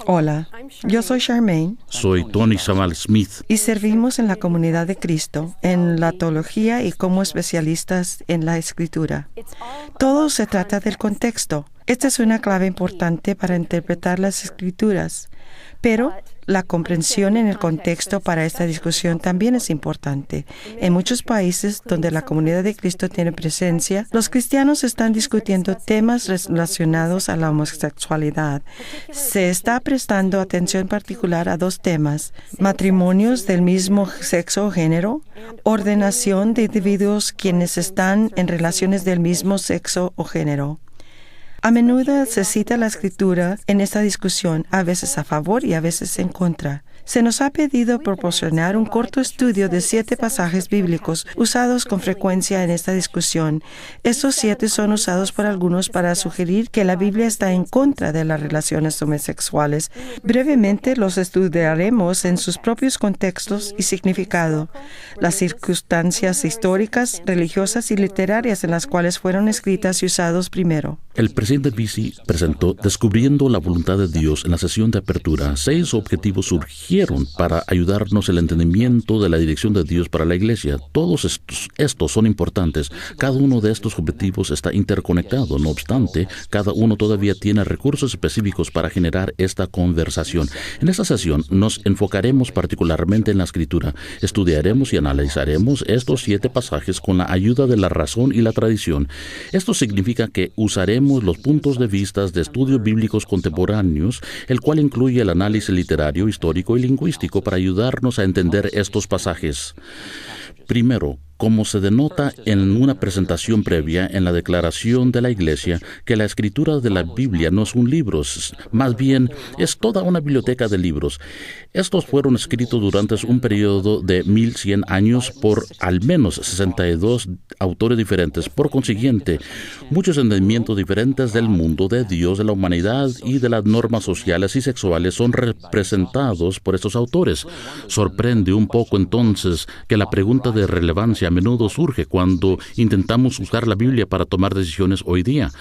Hola, yo soy Charmaine Soy Tony Samal Smith. y servimos en la Comunidad de Cristo, en la teología y como especialistas en la Escritura. Todo se trata del contexto. Esta es una clave importante para interpretar las Escrituras, pero la comprensión en el contexto para esta discusión también es importante. En muchos países donde la Comunidad de Cristo tiene presencia, los cristianos están discutiendo temas relacionados a la homosexualidad. Se está prestando atención particular a dos temas: matrimonios del mismo sexo o género, ordenación de individuos quienes están en relaciones del mismo sexo o género. A menudo se cita la Escritura en esta discusión, a veces a favor y a veces en contra. Se nos ha pedido proporcionar un corto estudio de 7 pasajes bíblicos usados con frecuencia en esta discusión. Estos 7 son usados por algunos para sugerir que la Biblia está en contra de las relaciones homosexuales. Brevemente los estudiaremos en sus propios contextos y significado, las circunstancias históricas, religiosas y literarias en las cuales fueron escritas y usados primero. El presidente Bisi presentó Descubriendo la voluntad de Dios en la sesión de apertura. 6 objetivos surgieron para ayudarnos el entendimiento de la dirección de Dios para la Iglesia. Todos estos son importantes. Cada uno de estos objetivos está interconectado. No obstante, cada uno todavía tiene recursos específicos para generar esta conversación. En esta sesión nos enfocaremos particularmente en la Escritura. Estudiaremos y analizaremos estos 7 pasajes con la ayuda de la razón y la tradición. Esto significa que usaremos los puntos de vista de estudios bíblicos contemporáneos, el cual incluye el análisis literario, histórico y lingüístico para ayudarnos a entender estos pasajes. Primero, como se denota en una presentación previa en la declaración de la Iglesia, que la escritura de la Biblia no es un libro, más bien es toda una biblioteca de libros. Estos fueron escritos durante un periodo de 1100 años por al menos 62 autores diferentes. Por consiguiente, muchos entendimientos diferentes del mundo, de Dios, de la humanidad y de las normas sociales y sexuales son representados por estos autores. Sorprende un poco entonces que la pregunta de relevancia a menudo surge cuando intentamos usar la Biblia para tomar decisiones hoy día.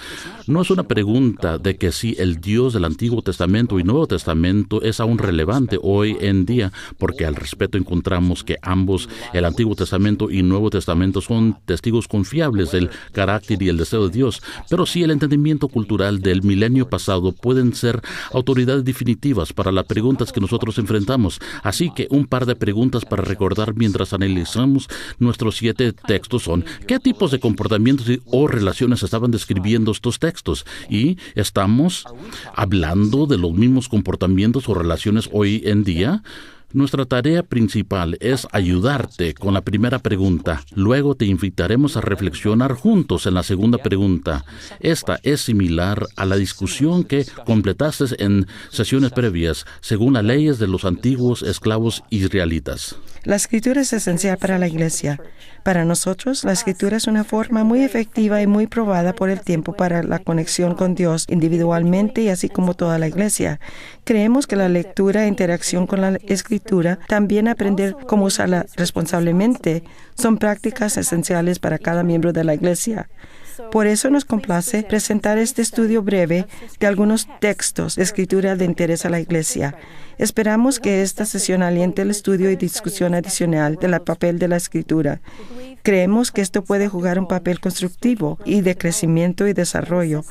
No es una pregunta de que si el Dios del Antiguo Testamento y Nuevo Testamento es aún relevante hoy en día, porque al respecto encontramos que ambos, el Antiguo Testamento y Nuevo Testamento, son testigos confiables del carácter y el deseo de Dios, pero sí el entendimiento cultural del milenio pasado pueden ser autoridades definitivas para las preguntas que nosotros enfrentamos. Así que un par de preguntas para recordar mientras analizamos nuestros 7 textos son: ¿qué tipos de comportamientos o relaciones estaban describiendo estos textos? ¿Y estamos hablando de los mismos comportamientos o relaciones hoy en día? Nuestra tarea principal es ayudarte con la primera pregunta. Luego te invitaremos a reflexionar juntos en la segunda pregunta. Esta es similar a la discusión que completaste en sesiones previas, según las leyes de los antiguos esclavos israelitas. La Escritura es esencial para la Iglesia. Para nosotros, la Escritura es una forma muy efectiva y muy probada por el tiempo para la conexión con Dios individualmente y así como toda la Iglesia. Creemos que la lectura e interacción con la Escritura, también aprender cómo usarla responsablemente, son prácticas esenciales para cada miembro de la Iglesia. Por eso nos complace presentar este estudio breve de algunos textos de Escritura de interés a la Iglesia. Esperamos que esta sesión aliente el estudio y discusión adicional del papel de la Escritura. Creemos que esto puede jugar un papel constructivo y de crecimiento y desarrollo,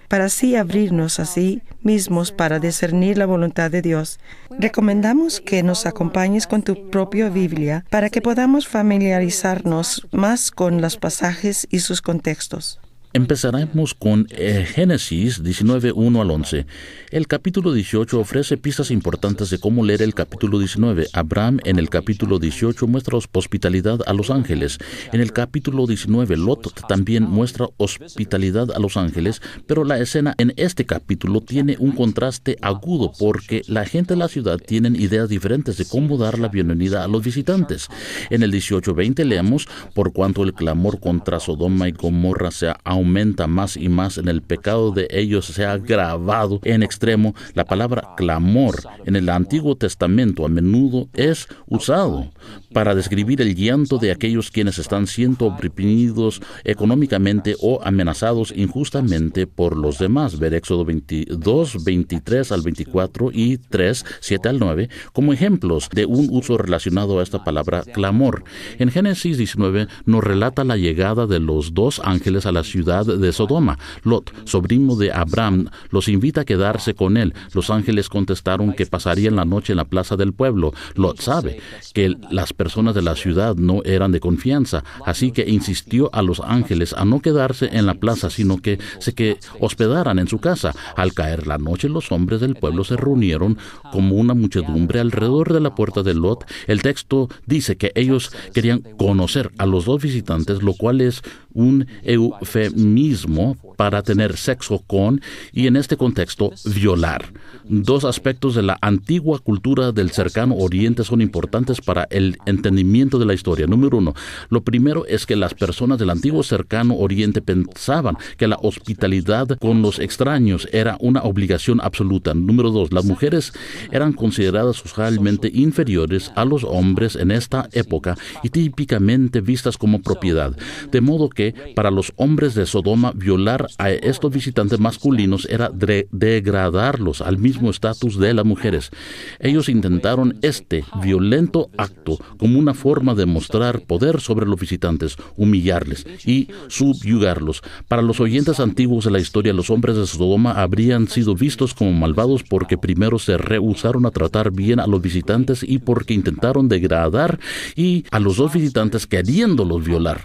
para así abrirnos a sí mismos para discernir la voluntad de Dios. Recomendamos que nos acompañes con tu propia Biblia para que podamos familiarizarnos más con los pasajes y sus contextos. Empezaremos con Génesis 19, 1 al 11. El capítulo 18 ofrece pistas importantes de cómo leer el capítulo 19. Abraham en el capítulo 18 muestra hospitalidad a los ángeles. En el capítulo 19, Lot también muestra hospitalidad a los ángeles, pero la escena en este capítulo tiene un contraste agudo porque la gente de la ciudad tienen ideas diferentes de cómo dar la bienvenida a los visitantes. En el 18:20 leemos: por cuanto el clamor contra Sodoma y Gomorra se ha aumenta más y más, en el pecado de ellos se ha agravado en extremo. La palabra clamor en el Antiguo Testamento a menudo es usado para describir el llanto de aquellos quienes están siendo oprimidos económicamente o amenazados injustamente por los demás. Ver Éxodo 22, 23 al 24 y 3, 7 al 9, como ejemplos de un uso relacionado a esta palabra clamor. En Génesis 19 nos relata la llegada de los dos ángeles a la ciudad de Sodoma. Lot, sobrino de Abraham, los invita a quedarse con él. Los ángeles contestaron que pasarían la noche en la plaza del pueblo. Lot sabe que las personas de la ciudad no eran de confianza, así que insistió a los ángeles a no quedarse en la plaza, sino que se hospedaran en su casa. Al caer la noche, los hombres del pueblo se reunieron como una muchedumbre alrededor de la puerta de Lot. El texto dice que ellos querían conocer a los dos visitantes, lo cual es un eufemismo para tener sexo con, y en este contexto, violar. Dos aspectos de la antigua cultura del cercano oriente son importantes para el entendimiento de la historia. Número uno, lo primero es que las personas del antiguo cercano oriente pensaban que la hospitalidad con los extraños era una obligación absoluta. Número dos, las mujeres eran consideradas socialmente inferiores a los hombres en esta época y típicamente vistas como propiedad. De modo que para los hombres de Sodoma, violar a estos visitantes masculinos era degradarlos al mismo estatus de las mujeres. Ellos intentaron este violento acto como una forma de mostrar poder sobre los visitantes, humillarles y subyugarlos. Para los oyentes antiguos de la historia, los hombres de Sodoma habrían sido vistos como malvados porque primero se rehusaron a tratar bien a los visitantes y porque intentaron degradar y a los dos visitantes queriéndolos violar.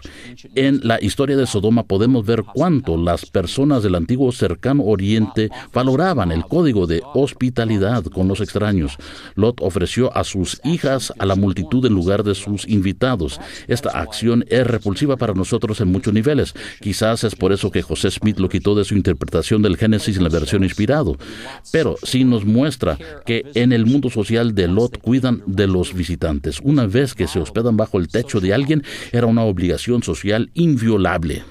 En la historia de Sodoma podemos ver cuánto las personas del antiguo cercano oriente valoraban el código de hospitalidad con los extraños. Lot ofreció a sus hijas a la multitud en lugar de sus invitados. Esta acción es repulsiva para nosotros en muchos niveles. Quizás es por eso que José Smith lo quitó de su interpretación del Génesis en la versión inspirado. Pero sí nos muestra que en el mundo social de Lot cuidan de los visitantes. Una vez que se hospedan bajo el techo de alguien, era una obligación social inviolable.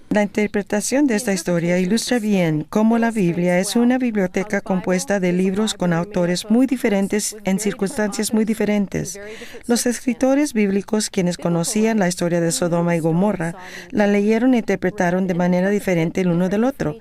La interpretación de esta historia ilustra bien cómo la Biblia es una biblioteca compuesta de libros con autores muy diferentes en circunstancias muy diferentes. Los escritores bíblicos, quienes conocían la historia de Sodoma y Gomorra, la leyeron e interpretaron de manera diferente el uno del otro.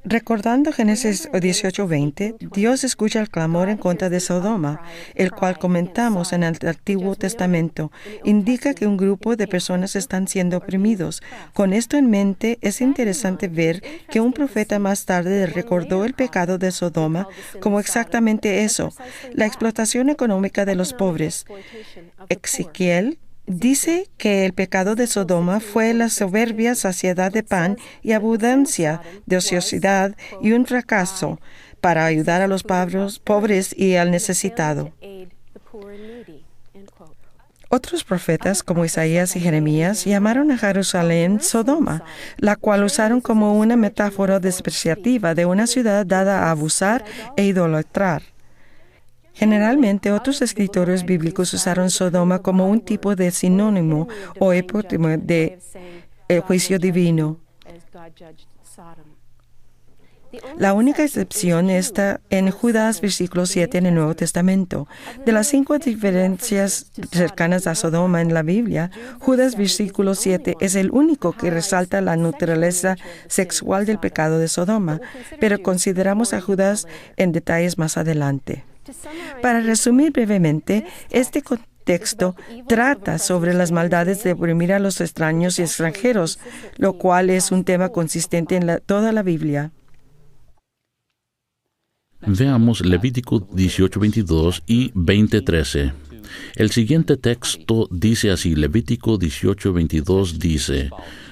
Recordando Génesis 18:20, Dios escucha el clamor en contra de Sodoma, el cual comentamos en el Antiguo Testamento. Indica que un grupo de personas están siendo oprimidos. Con esto en mente, es interesante ver que un profeta más tarde recordó el pecado de Sodoma como exactamente eso, la explotación económica de los pobres. Ezequiel dice que el pecado de Sodoma fue la soberbia saciedad de pan y abundancia de ociosidad y un fracaso para ayudar a los pobres y al necesitado. Otros profetas, como Isaías y Jeremías, llamaron a Jerusalén Sodoma, la cual usaron como una metáfora despreciativa de una ciudad dada a abusar e idolatrar. Generalmente, otros escritores bíblicos usaron Sodoma como un tipo de sinónimo o epónimo de el juicio divino. La única excepción está en Judas, versículo 7 en el Nuevo Testamento. De las 5 diferencias cercanas a Sodoma en la Biblia, Judas, versículo 7, es el único que resalta la naturaleza sexual del pecado de Sodoma, pero consideramos a Judas en detalles más adelante. Para resumir brevemente, este texto trata sobre las maldades de oprimir a los extraños y extranjeros, lo cual es un tema consistente en toda la Biblia. Veamos Levítico 18:22 y 20:13. El siguiente texto dice así, Levítico 18:22 dice: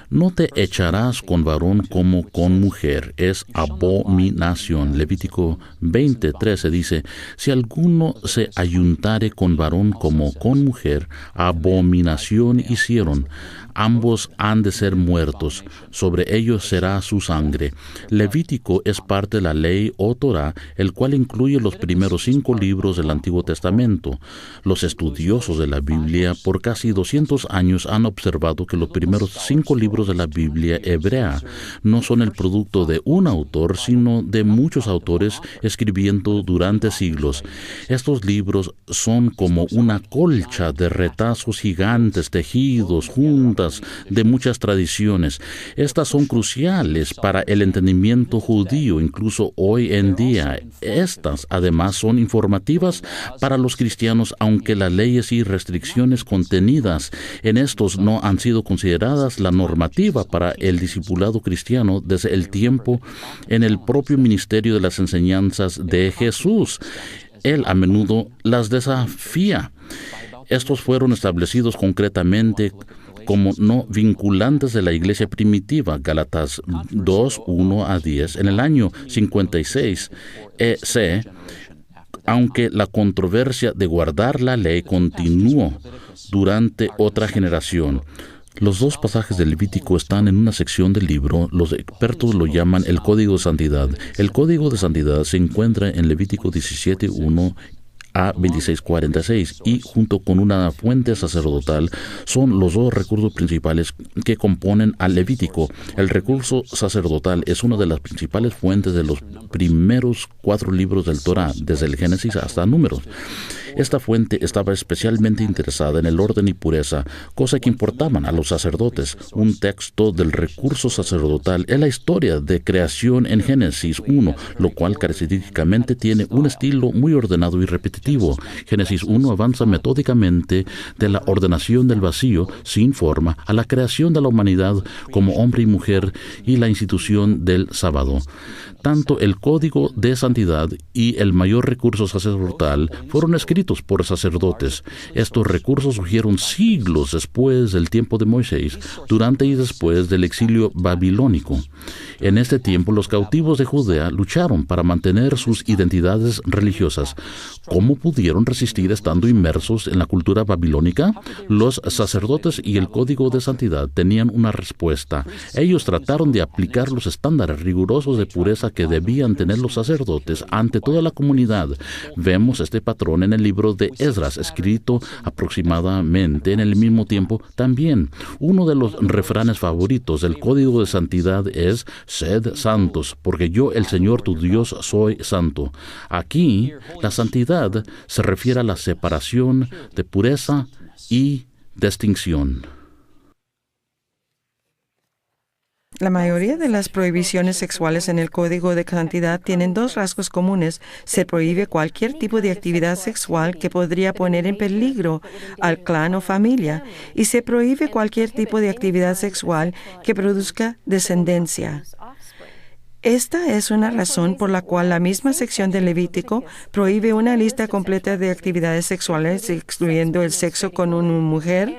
No te echarás con varón como con mujer, es abominación. Levítico 20:13 dice: Si alguno se ayuntare con varón como con mujer, abominación hicieron. Ambos han de ser muertos. Sobre ellos será su sangre. Levítico es parte de la ley o Torá, el cual incluye los primeros 5 libros del Antiguo Testamento. Los estudiosos de la Biblia por casi 200 años han observado que los primeros 5 libros de la Biblia hebrea no son el producto de un autor, sino de muchos autores escribiendo durante siglos. Estos libros son como una colcha de retazos gigantes tejidos juntas de muchas tradiciones. Estas son cruciales para el entendimiento judío, incluso hoy en día. Estas, además, son informativas para los cristianos, aunque las leyes y restricciones contenidas en estos no han sido consideradas la normativa para el discipulado cristiano desde el tiempo en el propio ministerio de las enseñanzas de Jesús. Él a menudo las desafía. Estos fueron establecidos concretamente como no vinculantes de la iglesia primitiva, Gálatas 2, 1 a 10, en el año 56 EC, aunque la controversia de guardar la ley continuó durante otra generación. Los 2 pasajes del Levítico están en una sección del libro. Los expertos lo llaman el Código de Santidad. El Código de Santidad se encuentra en Levítico 17, 1 a 26:46 y junto con una fuente sacerdotal son los 2 recursos principales que componen al Levítico. El recurso sacerdotal es una de las principales fuentes de los primeros 4 libros del Torá, desde el Génesis hasta Números. Esta fuente estaba especialmente interesada en el orden y pureza, cosa que importaban a los sacerdotes. Un texto del recurso sacerdotal es la historia de creación en Génesis 1, lo cual característicamente tiene un estilo muy ordenado y repetitivo. Génesis 1 avanza metódicamente de la ordenación del vacío sin forma a la creación de la humanidad como hombre y mujer y la institución del sábado. Tanto el Código de Santidad y el mayor recurso sacerdotal fueron escritos por sacerdotes. Estos recursos surgieron siglos después del tiempo de Moisés, durante y después del exilio babilónico. En este tiempo, los cautivos de Judea lucharon para mantener sus identidades religiosas. ¿Cómo pudieron resistir estando inmersos en la cultura babilónica? Los sacerdotes y el Código de Santidad tenían una respuesta. Ellos trataron de aplicar los estándares rigurosos de pureza que debían tener los sacerdotes ante toda la comunidad. Vemos este patrón en el libro de Esdras, escrito aproximadamente en el mismo tiempo también. Uno de los refranes favoritos del Código de Santidad es: sed santos, porque yo, el Señor tu Dios, soy santo. Aquí, la santidad se refiere a la separación de pureza y distinción. La mayoría de las prohibiciones sexuales en el Código de Santidad tienen 2 rasgos comunes. Se prohíbe cualquier tipo de actividad sexual que podría poner en peligro al clan o familia, y se prohíbe cualquier tipo de actividad sexual que produzca descendencia. Esta es una razón por la cual la misma sección del Levítico prohíbe una lista completa de actividades sexuales, excluyendo el sexo con una mujer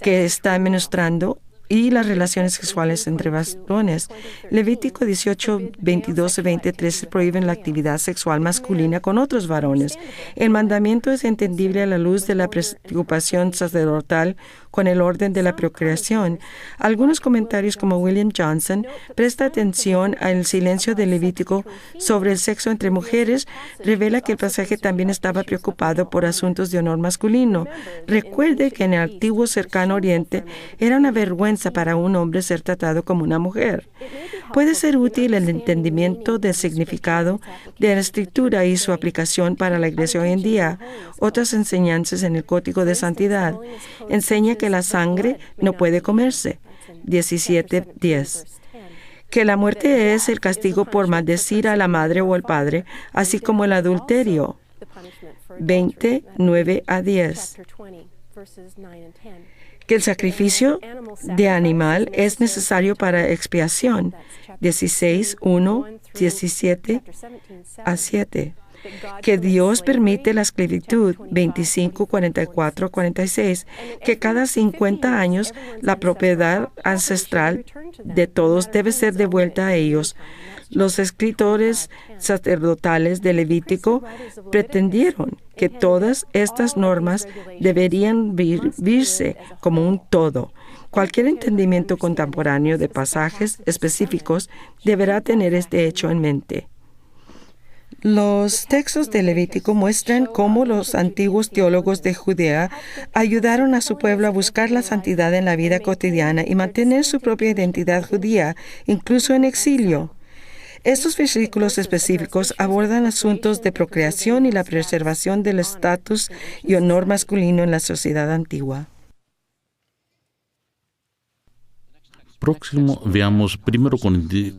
que está menstruando y las relaciones sexuales entre varones. Levítico 18, 22 y 23 prohíben la actividad sexual masculina con otros varones. El mandamiento es entendible a la luz de la preocupación sacerdotal con el orden de la procreación. Algunos comentarios, como William Johnson, presta atención al silencio de Levítico sobre el sexo entre mujeres, revela que el pasaje también estaba preocupado por asuntos de honor masculino. Recuerde que en el antiguo cercano Oriente era una vergüenza para un hombre ser tratado como una mujer. Puede ser útil el entendimiento del significado de la Escritura y su aplicación para la Iglesia hoy en día. Otras enseñanzas en el Código de Santidad enseña que la sangre no puede comerse. 17:10. Que la muerte es el castigo por maldecir a la madre o al padre, así como el adulterio. 20:9 a 10. Que el sacrificio de animal es necesario para expiación. 16:1, 17 a 7. Que Dios permite la esclavitud. 25, 44, 46. Que cada 50 años la propiedad ancestral de todos debe ser devuelta a ellos. Los escritores sacerdotales de Levítico pretendieron que todas estas normas deberían vivirse como un todo. Cualquier entendimiento contemporáneo de pasajes específicos deberá tener este hecho en mente. Los textos de Levítico muestran cómo los antiguos teólogos de Judea ayudaron a su pueblo a buscar la santidad en la vida cotidiana y mantener su propia identidad judía, incluso en exilio. Estos versículos específicos abordan asuntos de procreación y la preservación del estatus y honor masculino en la sociedad antigua. Próximo, veamos 1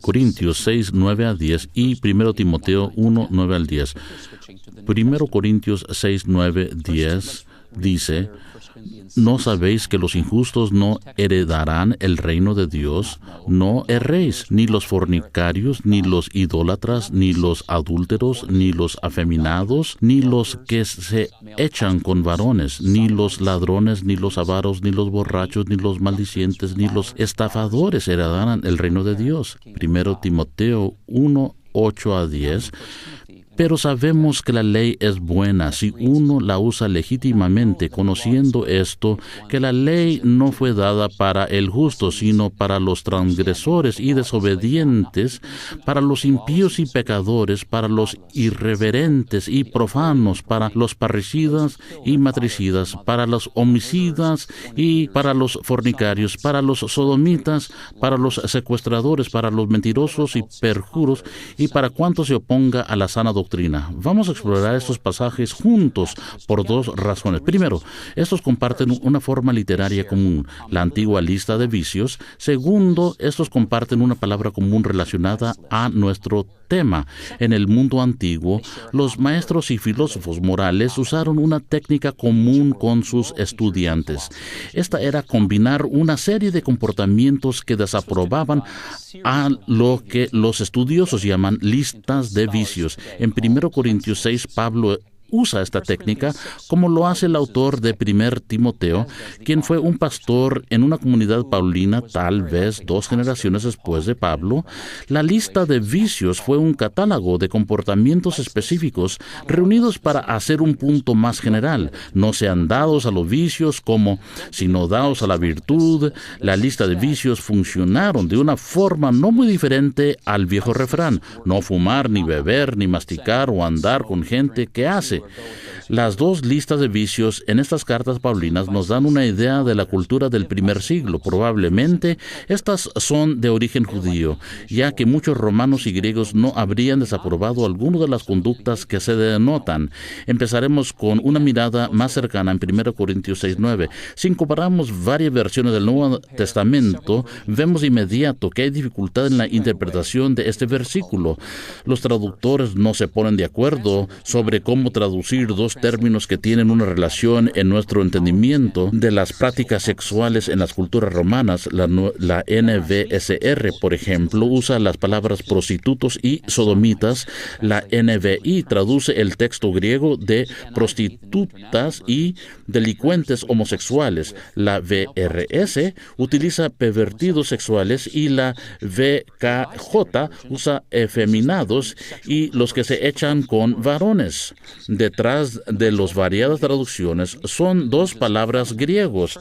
Corintios 6, 9 a 10 y 1 Timoteo 1, 9 al 10. 1 Corintios 6, 9, 10 dice: ¿No sabéis que los injustos no heredarán el reino de Dios? No erréis, ni los fornicarios, ni los idólatras, ni los adúlteros, ni los afeminados, ni los que se echan con varones, ni los ladrones, ni los avaros, ni los borrachos, ni los maldicientes, ni los estafadores heredarán el reino de Dios. 1 Timoteo 1, 8 a 10. Pero sabemos que la ley es buena si uno la usa legítimamente, conociendo esto, que la ley no fue dada para el justo, sino para los transgresores y desobedientes, para los impíos y pecadores, para los irreverentes y profanos, para los parricidas y matricidas, para los homicidas y para los fornicarios, para los sodomitas, para los secuestradores, para los mentirosos y perjuros, y para cuantos se oponga a la sana doctrina. Vamos a explorar estos pasajes juntos por dos razones. Primero, estos comparten una forma literaria común, la antigua lista de vicios. Segundo, estos comparten una palabra común relacionada a nuestro tema. En el mundo antiguo, los maestros y filósofos morales usaron una técnica común con sus estudiantes. Esta era combinar una serie de comportamientos que desaprobaban a lo que los estudiosos llaman listas de vicios. En 1 Corintios 6, Pablo usa esta técnica, como lo hace el autor de 1 Timoteo, quien fue un pastor en una comunidad paulina tal vez 2 generaciones después de Pablo. La lista de vicios fue un catálogo de comportamientos específicos reunidos para hacer un punto más general. No sean dados a los vicios como, sino dados a la virtud. La lista de vicios funcionaron de una forma no muy diferente al viejo refrán: no fumar, ni beber, ni masticar o andar con gente que hace. Las dos listas de vicios en estas cartas paulinas nos dan una idea de la cultura del primer siglo. Probablemente estas son de origen judío, ya que muchos romanos y griegos no habrían desaprobado algunas de las conductas que se denotan. Empezaremos con una mirada más cercana en 1 Corintios 6:9. Si comparamos varias versiones del Nuevo Testamento, vemos de inmediato que hay dificultad en la interpretación de este versículo. Los traductores no se ponen de acuerdo sobre cómo traducir dos términos que tienen una relación en nuestro entendimiento de las prácticas sexuales en las culturas romanas. La NVSR, por ejemplo, usa las palabras prostitutos y sodomitas. La NVI traduce el texto griego de prostitutas y delincuentes homosexuales. La VRS utiliza pervertidos sexuales y la VKJ usa efeminados y los que se echan con varones. Detrás de las variadas traducciones son dos palabras griegos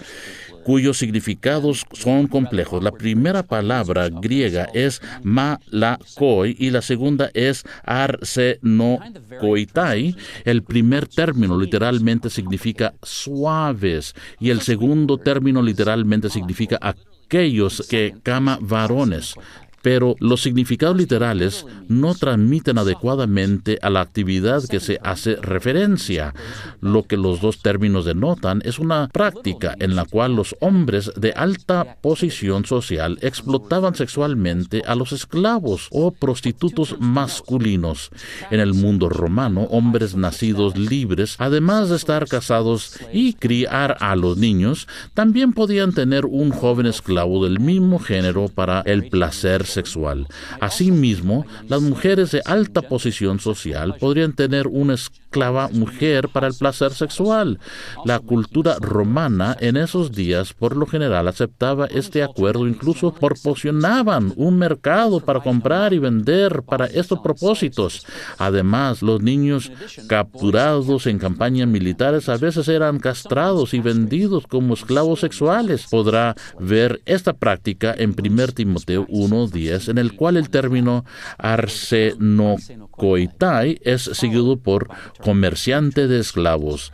cuyos significados son complejos. La primera palabra griega es malakoi y la segunda es arsenokoitai. El primer término literalmente significa suaves y el segundo término literalmente significa aquellos que cama varones. Pero los significados literales no transmiten adecuadamente a la actividad que se hace referencia. Lo que los dos términos denotan es una práctica en la cual los hombres de alta posición social explotaban sexualmente a los esclavos o prostitutos masculinos. En el mundo romano, hombres nacidos libres, además de estar casados y criar a los niños, también podían tener un joven esclavo del mismo género para el placer sexual. Asimismo, las mujeres de alta posición social podrían tener una esclava mujer para el placer sexual. La cultura romana en esos días por lo general aceptaba este acuerdo, incluso proporcionaban un mercado para comprar y vender para estos propósitos. Además, los niños capturados en campañas militares a veces eran castrados y vendidos como esclavos sexuales. Podrá ver esta práctica en 1 Timoteo 1:10, en el cual el término arsenokoitai es seguido por comerciante de esclavos.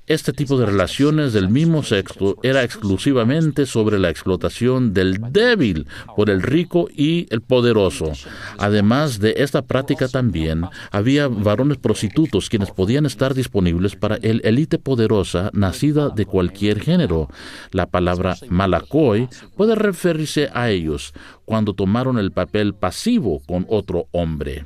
Este tipo de relaciones del mismo sexo era exclusivamente sobre la explotación del débil por el rico y el poderoso. Además de esta práctica también había varones prostitutos quienes podían estar disponibles para el élite poderosa nacida de cualquier género. La palabra malakoi puede referirse a ellos cuando tomaron el papel pasivo con otro hombre.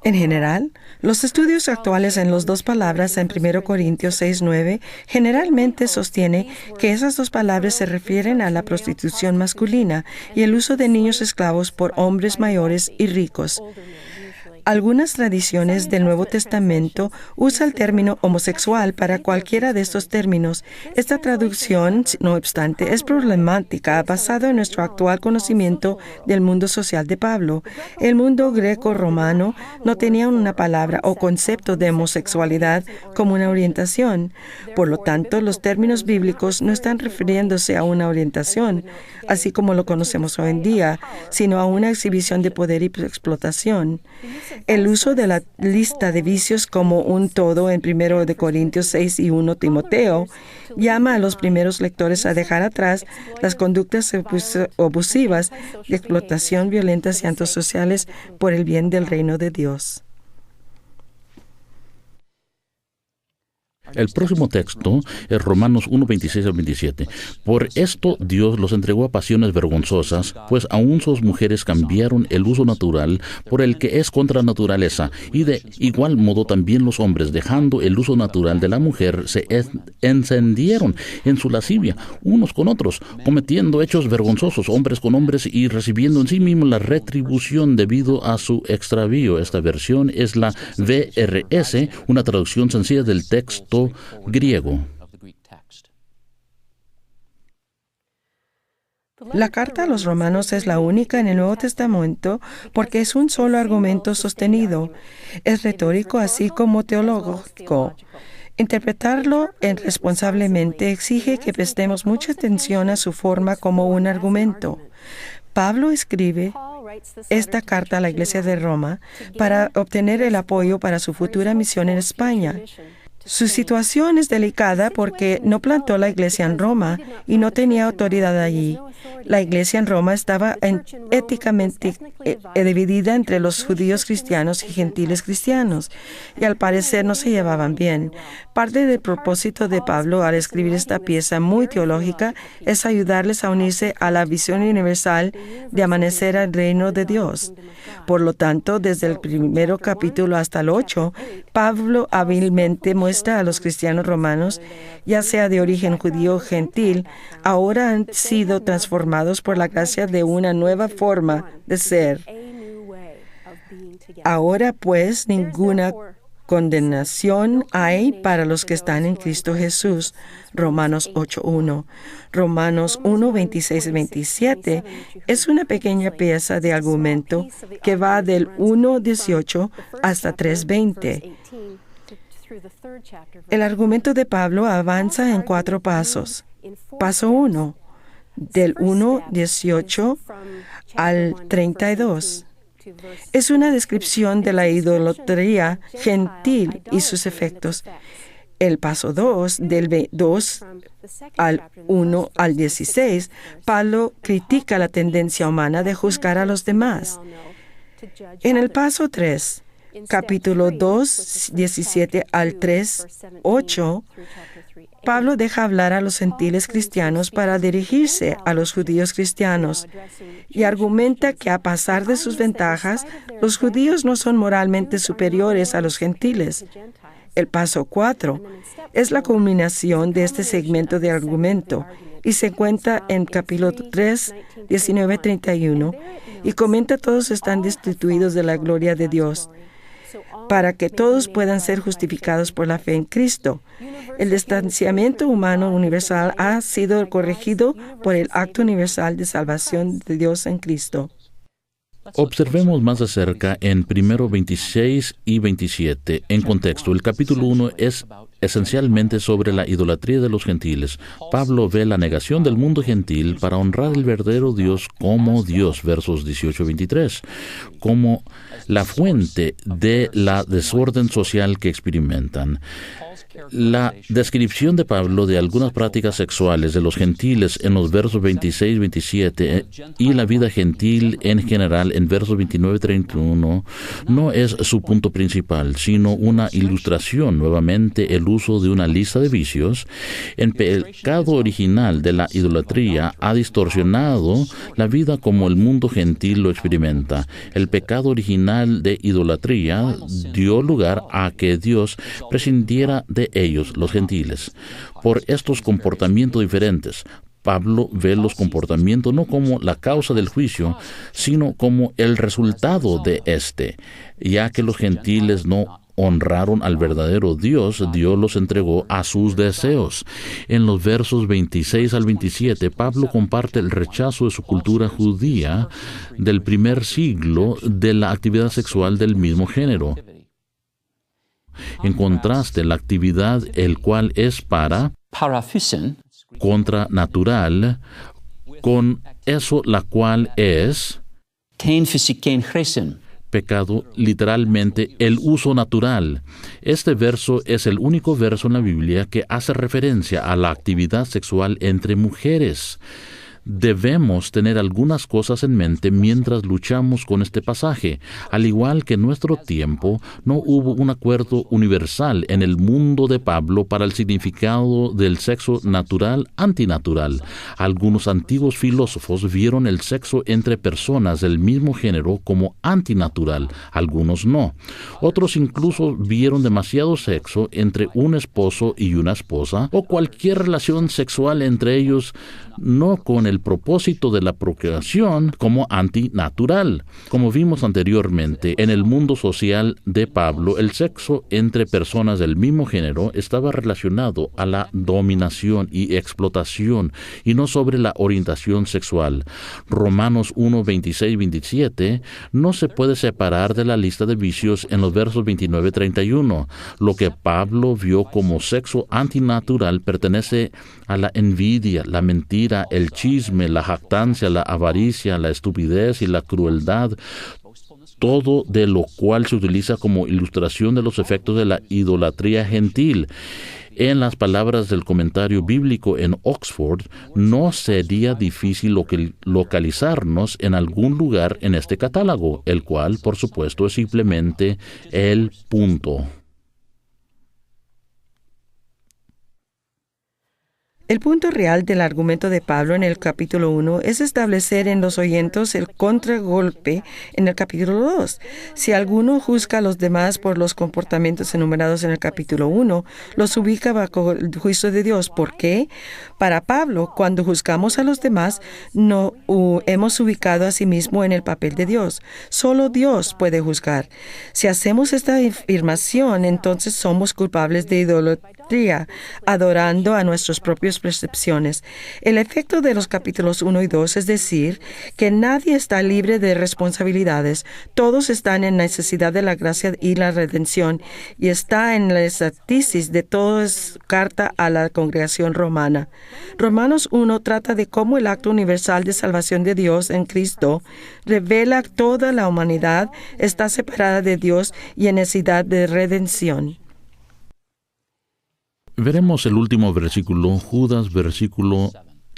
En general, los estudios actuales en las dos palabras en 1 Corintios 6:9 generalmente sostiene que esas dos palabras se refieren a la prostitución masculina y el uso de niños esclavos por hombres mayores y ricos. Algunas tradiciones del Nuevo Testamento usan el término homosexual para cualquiera de estos términos. Esta traducción, no obstante, es problemática basada en nuestro actual conocimiento del mundo social de Pablo. El mundo greco-romano no tenía una palabra o concepto de homosexualidad como una orientación. Por lo tanto, los términos bíblicos no están refiriéndose a una orientación, así como lo conocemos hoy en día, sino a una exhibición de poder y explotación. El uso de la lista de vicios como un todo en 1 Corintios 6 y 1 Timoteo llama a los primeros lectores a dejar atrás las conductas abusivas de explotación, violentas y antisociales por el bien del reino de Dios. El próximo texto es Romanos 1:26 al 27. Por esto Dios los entregó a pasiones vergonzosas, pues aún sus mujeres cambiaron el uso natural por el que es contra naturaleza, y de igual modo también los hombres, dejando el uso natural de la mujer, se encendieron en su lascivia unos con otros, cometiendo hechos vergonzosos, hombres con hombres, y recibiendo en sí mismos la retribución debido a su extravío. Esta versión es la VRS, una traducción sencilla del texto griego. La carta a los romanos es la única en el Nuevo Testamento porque es un solo argumento sostenido. Es retórico así como teológico. Interpretarlo responsablemente exige que prestemos mucha atención a su forma como un argumento. Pablo escribe esta carta a la Iglesia de Roma para obtener el apoyo para su futura misión en España. Su situación es delicada porque no plantó la iglesia en Roma y no tenía autoridad allí. La iglesia en Roma estaba éticamente dividida entre los judíos cristianos y gentiles cristianos, y al parecer no se llevaban bien. Parte del propósito de Pablo al escribir esta pieza muy teológica es ayudarles a unirse a la visión universal de amanecer al reino de Dios. Por lo tanto, desde el 1 capítulo hasta el 8, Pablo hábilmente muestra a los cristianos romanos, ya sea de origen judío o gentil, ahora han sido transformados por la gracia de una nueva forma de ser. Ahora, pues, ninguna condenación hay para los que están en Cristo Jesús. Romanos 8:1. Romanos 1:26-27 es una pequeña pieza de argumento que va del 1:18 hasta 3:20. El argumento de Pablo avanza en 4 pasos. Paso 1, del 1:18 al 32. Es una descripción de la idolatría gentil y sus efectos. El paso 2, del 2 al 1 al 16, Pablo critica la tendencia humana de juzgar a los demás. En el paso 3, capítulo 2, 17 al 3, 8, Pablo deja hablar a los gentiles cristianos para dirigirse a los judíos cristianos y argumenta que a pesar de sus ventajas, los judíos no son moralmente superiores a los gentiles. El paso 4 es la culminación de este segmento de argumento y se encuentra en capítulo 3, 19-31, y comenta: todos están destituidos de la gloria de Dios, para que todos puedan ser justificados por la fe en Cristo. El distanciamiento humano universal ha sido corregido por el acto universal de salvación de Dios en Cristo. Observemos más de cerca en 26 y 27. En contexto, el capítulo 1 es esencialmente sobre la idolatría de los gentiles. Pablo ve la negación del mundo gentil para honrar al verdadero Dios como Dios, versos 18-23, como la fuente de la desorden social que experimentan. La descripción de Pablo de algunas prácticas sexuales de los gentiles en los versos 26-27 y la vida gentil en general en versos 29-31 no es su punto principal, sino una ilustración, nuevamente el uso de una lista de vicios. El pecado original de la idolatría ha distorsionado la vida como el mundo gentil lo experimenta. El pecado original de idolatría dio lugar a que Dios prescindiera de ellos, los gentiles, por estos comportamientos diferentes. Pablo ve los comportamientos no como la causa del juicio, sino como el resultado de este. Ya que los gentiles no honraron al verdadero Dios, Dios los entregó a sus deseos. En los versos 26 al 27, Pablo comparte el rechazo de su cultura judía del primer siglo de la actividad sexual del mismo género. En contraste, la actividad el cual es contranatural, con eso la cual es pecado, literalmente el uso natural. Este verso es el único verso en la Biblia que hace referencia a la actividad sexual entre mujeres. Debemos tener algunas cosas en mente mientras luchamos con este pasaje. Al igual que en nuestro tiempo, no hubo un acuerdo universal en el mundo de Pablo para el significado del sexo natural-antinatural. Algunos antiguos filósofos vieron el sexo entre personas del mismo género como antinatural, algunos no. Otros incluso vieron demasiado sexo entre un esposo y una esposa, o cualquier relación sexual entre ellos, no con el propósito de la procreación, como antinatural. Como vimos anteriormente, en el mundo social de Pablo, el sexo entre personas del mismo género estaba relacionado a la dominación y explotación, y no sobre la orientación sexual. Romanos 1, 26 y 27 no se puede separar de la lista de vicios en los versos 29-31. Lo que Pablo vio como sexo antinatural pertenece a la envidia, la mentira, el chisme, la jactancia, la avaricia, la estupidez y la crueldad, todo de lo cual se utiliza como ilustración de los efectos de la idolatría gentil. En las palabras del comentario bíblico en Oxford, no sería difícil localizarnos en algún lugar en este catálogo, el cual, por supuesto, es simplemente el punto. El punto real del argumento de Pablo en el capítulo 1 es establecer en los oyentes el contragolpe en el capítulo 2. Si alguno juzga a los demás por los comportamientos enumerados en el capítulo 1, los ubica bajo el juicio de Dios. ¿Por qué? Para Pablo, cuando juzgamos a los demás, no hemos ubicado a sí mismo en el papel de Dios. Solo Dios puede juzgar. Si hacemos esta afirmación, entonces somos culpables de idolatría, adorando a nuestras propias percepciones. El efecto de los capítulos 1 y 2 es decir que nadie está libre de responsabilidades. Todos están en necesidad de la gracia y la redención, y está en la tesis de toda carta a la congregación romana. Romanos 1 trata de cómo el acto universal de salvación de Dios en Cristo revela que toda la humanidad está separada de Dios y en necesidad de redención. Veremos el último versículo, Judas,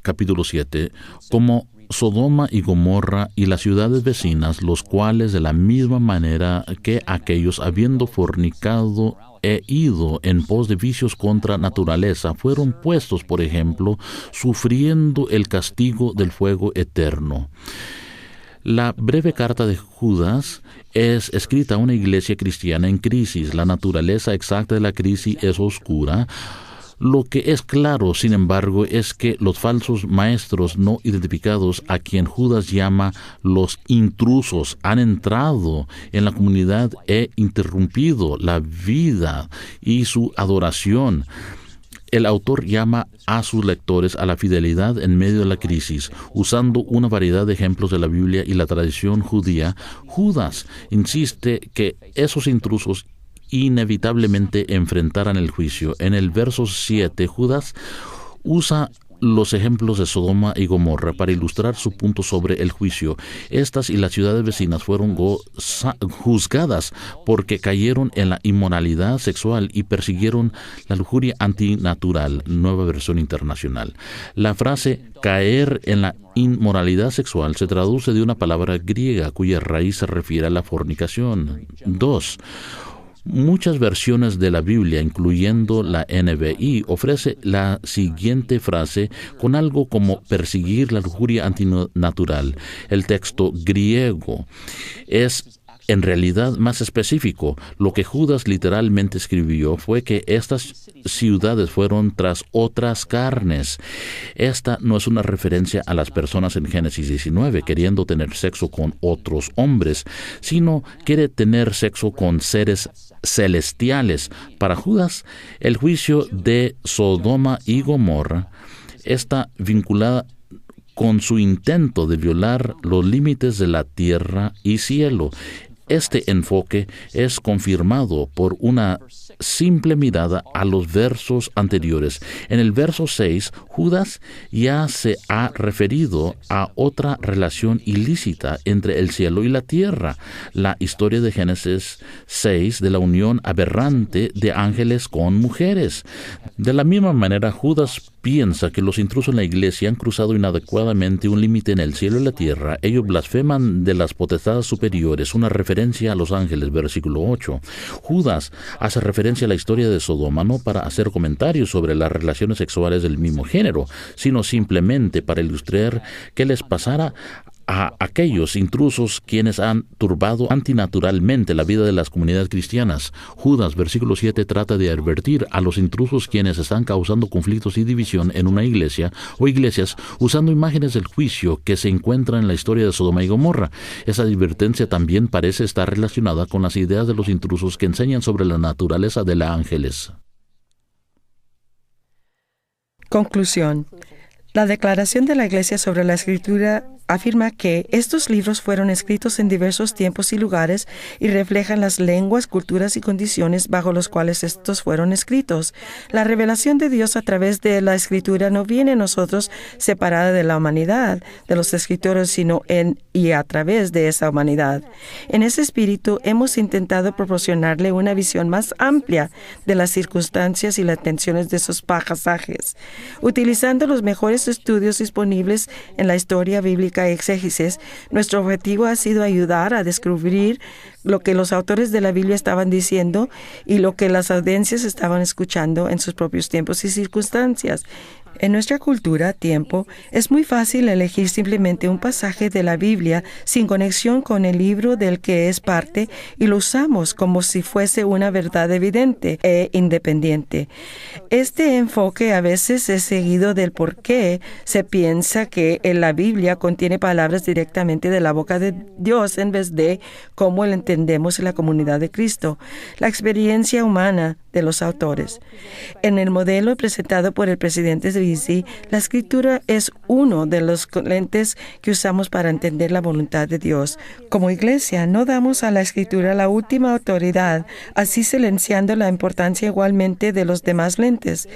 capítulo 7, como Sodoma y Gomorra y las ciudades vecinas, los cuales de la misma manera que aquellos, habiendo fornicado e ido en pos de vicios contra naturaleza, fueron puestos, por ejemplo, sufriendo el castigo del fuego eterno. La breve carta de Judas es escrita a una iglesia cristiana en crisis. La naturaleza exacta de la crisis es oscura. Lo que es claro, sin embargo, es que los falsos maestros no identificados, a quien Judas llama los intrusos, han entrado en la comunidad e interrumpido la vida y su adoración. El autor llama a sus lectores a la fidelidad en medio de la crisis, usando una variedad de ejemplos de la Biblia y la tradición judía. Judas insiste que esos intrusos inevitablemente enfrentarán el juicio. En el verso 7, Judas usa los ejemplos de Sodoma y Gomorra para ilustrar su punto sobre el juicio. Estas y las ciudades vecinas fueron juzgadas porque cayeron en la inmoralidad sexual y persiguieron la lujuria antinatural, Nueva Versión Internacional. La frase caer en la inmoralidad sexual se traduce de una palabra griega cuya raíz se refiere a la fornicación. 2. Muchas versiones de la Biblia, incluyendo la NBI, ofrece la siguiente frase con algo como perseguir la lujuria antinatural. El texto griego es en realidad más específico. Lo que Judas literalmente escribió fue que estas ciudades fueron tras otras carnes. Esta no es una referencia a las personas en Génesis 19 queriendo tener sexo con otros hombres, sino quiere tener sexo con seres celestiales. Para Judas, el juicio de Sodoma y Gomorra está vinculada con su intento de violar los límites de la tierra y cielo. Este enfoque es confirmado por una simple mirada a los versos anteriores. En el verso 6, Judas ya se ha referido a otra relación ilícita entre el cielo y la tierra, la historia de Génesis 6 de la unión aberrante de ángeles con mujeres. De la misma manera, Judas piensa que los intrusos en la iglesia han cruzado inadecuadamente un límite en el cielo y la tierra. Ellos blasfeman de las potestades superiores, una referencia a los ángeles, versículo 8. Judas hace referencia a la historia de Sodoma no para hacer comentarios sobre las relaciones sexuales del mismo género, sino simplemente para ilustrar qué les pasará a aquellos intrusos quienes han turbado antinaturalmente la vida de las comunidades cristianas. Judas, versículo 7, trata de advertir a los intrusos quienes están causando conflictos y división en una iglesia o iglesias usando imágenes del juicio que se encuentran en la historia de Sodoma y Gomorra. Esa advertencia también parece estar relacionada con las ideas de los intrusos que enseñan sobre la naturaleza de los ángeles. Conclusión. La Declaración de la Iglesia sobre la Escritura afirma que estos libros fueron escritos en diversos tiempos y lugares y reflejan las lenguas, culturas y condiciones bajo los cuales estos fueron escritos. La revelación de Dios a través de la Escritura no viene a nosotros separada de la humanidad, de los escritores, sino en y a través de esa humanidad. En ese espíritu hemos intentado proporcionarle una visión más amplia de las circunstancias y las tensiones de esos pasajes, utilizando los mejores estudios disponibles en la historia bíblica y exégesis. Nuestro objetivo ha sido ayudar a descubrir lo que los autores de la Biblia estaban diciendo y lo que las audiencias estaban escuchando en sus propios tiempos y circunstancias. En nuestra cultura, tiempo, es muy fácil elegir simplemente un pasaje de la Biblia sin conexión con el libro del que es parte y lo usamos como si fuese una verdad evidente e independiente. Este enfoque a veces es seguido del por qué se piensa que la Biblia contiene palabras directamente de la boca de Dios en vez de cómo lo entendemos en la comunidad de Cristo, la experiencia humana de los autores. En el modelo presentado por el presidente de BC, la Escritura es uno de los lentes que usamos para entender la voluntad de Dios. Como iglesia, no damos a la Escritura la última autoridad, así silenciando la importancia igualmente de los demás lentes.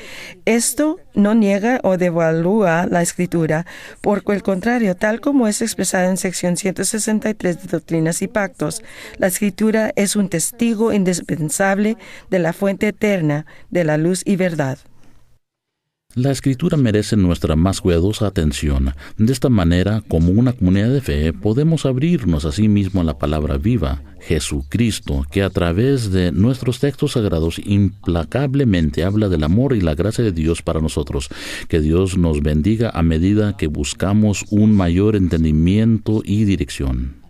Esto no niega o devalúa la Escritura, por el contrario, tal como es expresada en sección 163 de Doctrinas y Pactos, la Escritura es un testigo indispensable de la fuente eterna de la luz y verdad. La Escritura merece nuestra más cuidadosa atención. De esta manera, como una comunidad de fe, podemos abrirnos a sí mismo a la palabra viva, Jesucristo, que a través de nuestros textos sagrados implacablemente habla del amor y la gracia de Dios para nosotros. Que Dios nos bendiga a medida que buscamos un mayor entendimiento y dirección.